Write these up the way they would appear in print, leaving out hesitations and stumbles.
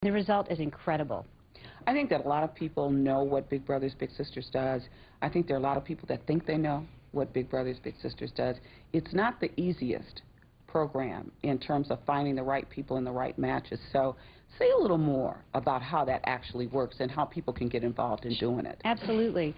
the result is incredible. I think that a lot of people know what Big Brothers Big Sisters does. I think there are a lot of people that think they know what Big Brothers Big Sisters does. It's not the easiest program in terms of finding the right people and the right matches. So say a little more about how that actually works and how people can get involved in doing it. Absolutely.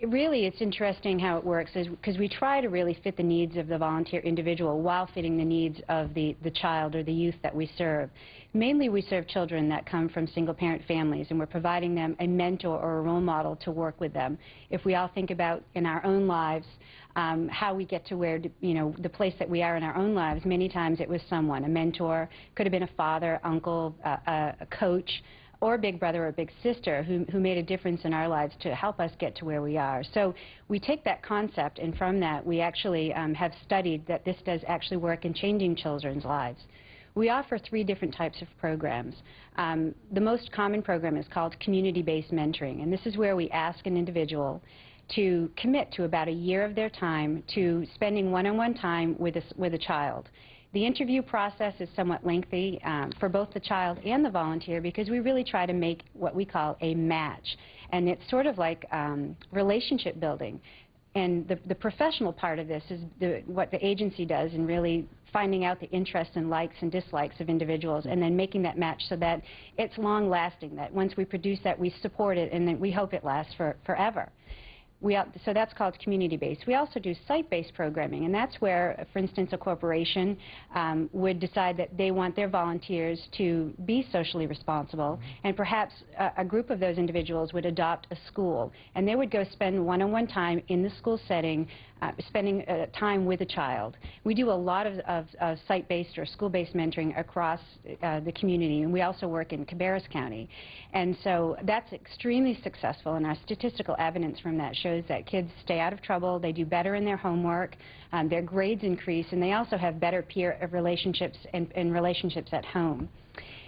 Really, it's interesting how it works because we try to really fit the needs of the volunteer individual while fitting the needs of the child or the youth that we serve. Mainly, we serve children that come from single-parent families, and we're providing them a mentor or a role model to work with them. If we all think about in our own lives how we get to where, you know, the place that we are in our own lives, many times it was someone, a mentor, could have been a father, uncle, a coach, or a big brother or a big sister who made a difference in our lives to help us get to where we are. So we take that concept, and from that we actually have studied that this does actually work in changing children's lives. We offer 3 different types of programs. The most common program is called community-based mentoring, and this is where we ask an individual to commit to about a year of their time to spending one-on-one time with a child. The interview process is somewhat lengthy for both the child and the volunteer because we really try to make what we call a match. And it's sort of like relationship building. And the professional part of this is what the agency does in really finding out the interests and likes and dislikes of individuals and then making that match so that it's long-lasting, that once we produce that, we support it, and then we hope it lasts forever. So that's called community-based. We also do site-based programming, and that's where, for instance, a corporation would decide that they want their volunteers to be socially responsible, and perhaps a group of those individuals would adopt a school, and they would go spend one-on-one time in the school setting, spending time with a child. We do a lot of site-based or school-based mentoring across the community, and we also work in Cabarrus County. And so that's extremely successful, and our statistical evidence from that shows that kids stay out of trouble, they do better in their homework, their grades increase, and they also have better peer relationships and relationships at home.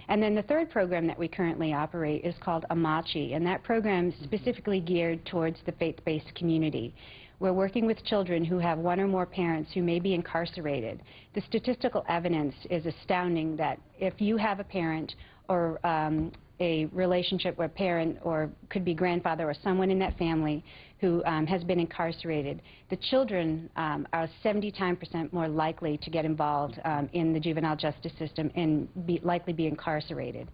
And then the third program that we currently operate is called Amachi, and that program is specifically geared towards the faith-based community. We're working with children who have one or more parents who may be incarcerated. The statistical evidence is astounding that if you have a parent or a relationship with a parent, or could be grandfather or someone in that family who has been incarcerated, the children are 70% more likely to get involved in the juvenile justice system and likely be incarcerated.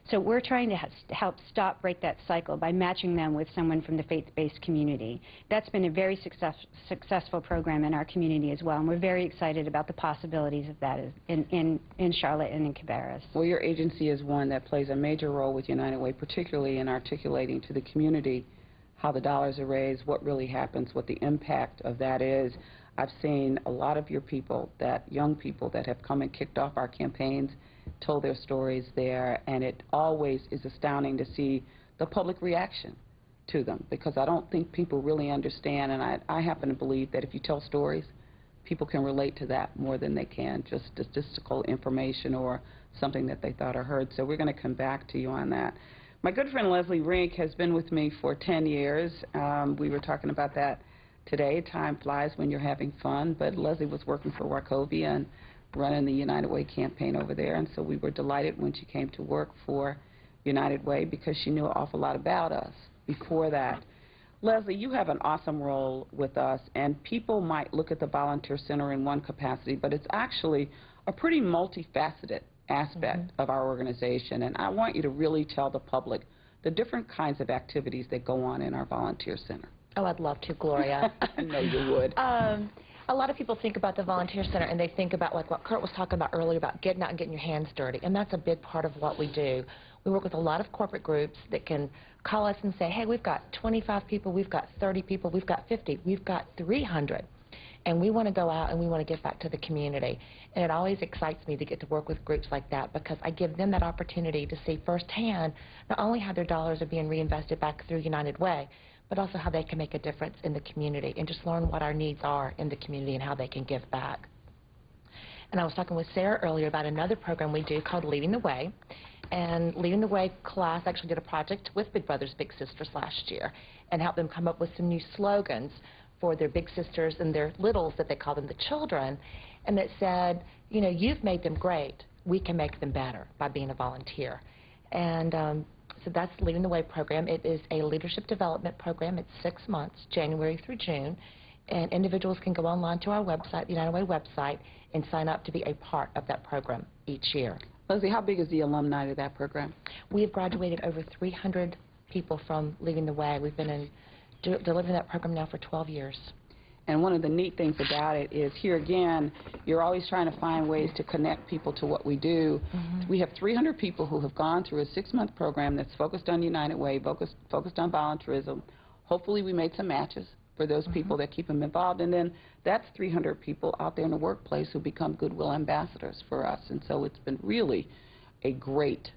So we're trying to help break that cycle by matching them with someone from the faith-based community. That's been a very successful program in our community as well, and we're very excited about the possibilities of that in Charlotte and in Cabarrus. Well, your agency is one that plays a major role with United Way, particularly in articulating to the community how the dollars are raised, what really happens, what the impact of that is. I've seen a lot of your people, young people that have come and kicked off our campaigns, told their stories there, and it always is astounding to see the public reaction to them, because I don't think people really understand, and I happen to believe that if you tell stories, people can relate to that more than they can just statistical information or something that they thought or heard. So we're going to come back to you on that. My good friend Leslie Rink has been with me for 10 years. We were talking about that today. Time flies when you're having fun, but Leslie was working for Wachovia and running the United Way campaign over there, and so we were delighted when she came to work for United Way because she knew an awful lot about us before that. Leslie, you have an awesome role with us, and people might look at the Volunteer Center in one capacity, but it's actually a pretty multifaceted aspect of our organization, and I want you to really tell the public the different kinds of activities that go on in our Volunteer Center. Oh, I'd love to, Gloria. I know you would. A lot of people think about the Volunteer Center and they think about, like what Kurt was talking about earlier, about getting out and getting your hands dirty, and that's a big part of what we do. We work with a lot of corporate groups that can call us and say, hey, we've got 25 people, we've got 30 people, we've got 50, we've got 300. And we want to go out and we want to give back to the community. And it always excites me to get to work with groups like that because I give them that opportunity to see firsthand not only how their dollars are being reinvested back through United Way, but also how they can make a difference in the community and just learn what our needs are in the community and how they can give back. And I was talking with Sarah earlier about another program we do called Leading the Way. And Leading the Way class actually did a project with Big Brothers Big Sisters last year and helped them come up with some new slogans for their big sisters and their littles, that they call them, the children, and that said, you know, you've made them great. We can make them better by being a volunteer. And so that's Leading the Way program. It is a leadership development program. It's 6 months, January through June. And individuals can go online to our website, the United Way website, and sign up to be a part of that program each year. Leslie, how big is the alumni of that program? We have graduated over 300 people from Leading the Way. We've been delivering that program now for 12 years. And one of the neat things about it is, here again, you're always trying to find ways to connect people to what we do. We have 300 people who have gone through a 6-month program that's focused on United Way, focused on volunteerism. Hopefully we made some matches for those people that keep them involved. And then that's 300 people out there in the workplace who become goodwill ambassadors for us. And so it's been really a great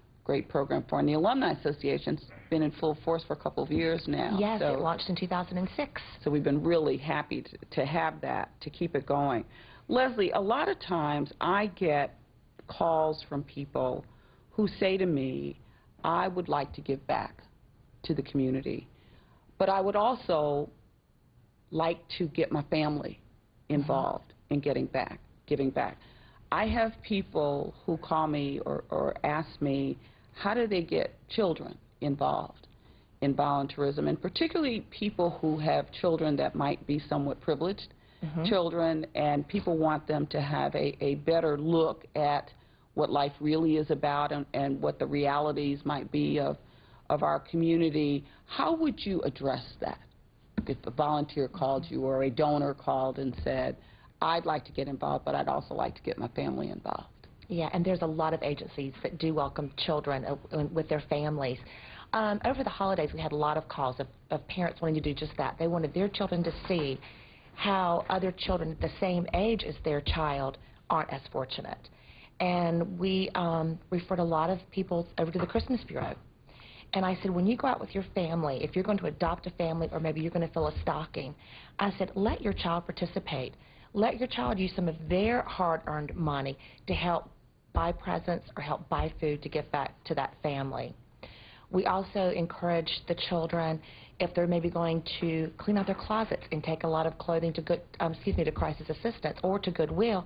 program for. And the Alumni Association's been in full force for a couple of years now. Yes, so it launched in 2006. So we've been really happy to have that, to keep it going. Leslie, a lot of times I get calls from people who say to me, I would like to give back to the community, but I would also like to get my family involved in giving back. I have people who call me or ask me, how do they get children involved in volunteerism, and particularly people who have children that might be somewhat privileged children, and people want them to have a better look at what life really is about and what the realities might be of our community. How would you address that if a volunteer called you or a donor called and said, I'd like to get involved, but I'd also like to get my family involved? Yeah, and there's a lot of agencies that do welcome children with their families. Over the holidays, we had a lot of calls of parents wanting to do just that. They wanted their children to see how other children at the same age as their child aren't as fortunate. And we referred a lot of people over to the Christmas Bureau. And I said, when you go out with your family, if you're going to adopt a family or maybe you're going to fill a stocking, I said, let your child participate. Let your child use some of their hard-earned money to help buy presents or help buy food to give back to that family. We also encourage the children, if they're maybe going to clean out their closets and take a lot of clothing to to crisis assistance or to Goodwill,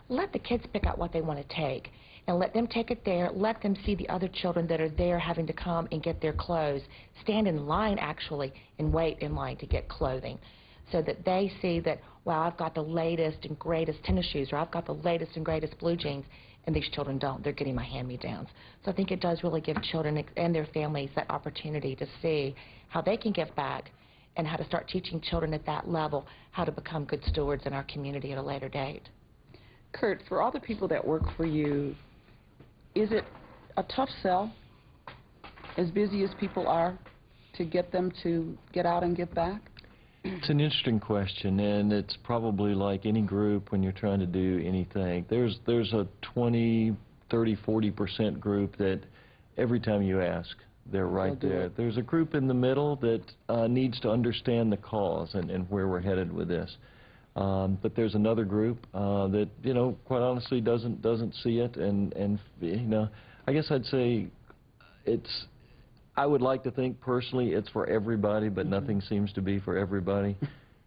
let the kids pick out what they want to take and let them take it there. Let them see the other children that are there having to come and get their clothes, stand in line actually and wait in line to get clothing, so that they see that, wow, I've got the latest and greatest tennis shoes, or I've got the latest and greatest blue jeans, and these children don't. They're getting my hand-me-downs. So I think it does really give children and their families that opportunity to see how they can give back and how to start teaching children at that level how to become good stewards in our community at a later date. Kurt, for all the people that work for you, is it a tough sell, as busy as people are, to get them to get out and give back? It's an interesting question, and it's probably like any group when you're trying to do anything. There's a 20, 30, 40% group that every time you ask, they're right there. There's a group in the middle that needs to understand the cause and where we're headed with this. But there's another group that, you know, quite honestly doesn't see it, and you know, I guess I'd say I would like to think personally it's for everybody, but nothing seems to be for everybody.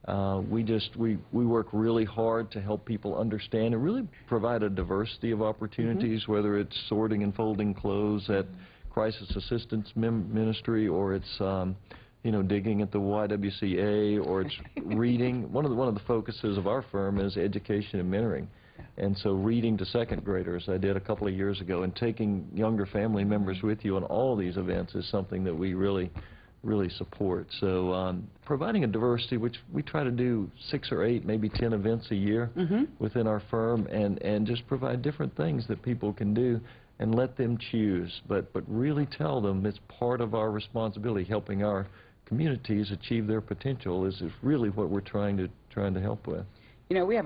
We work really hard to help people understand and really provide a diversity of opportunities, whether it's sorting and folding clothes at Crisis Assistance Ministry, or it's you know, digging at the YWCA, or it's reading. One of the focuses of our firm is education and mentoring. And so reading to second graders, I did a couple of years ago, and taking younger family members with you on all these events is something that we really support. So providing a diversity, which we try to do 6 or 8, maybe 10 events a year within our firm, and just provide different things that people can do and let them choose, but really tell them it's part of our responsibility. Helping our communities achieve their potential is really what we're trying to help with. You know, we have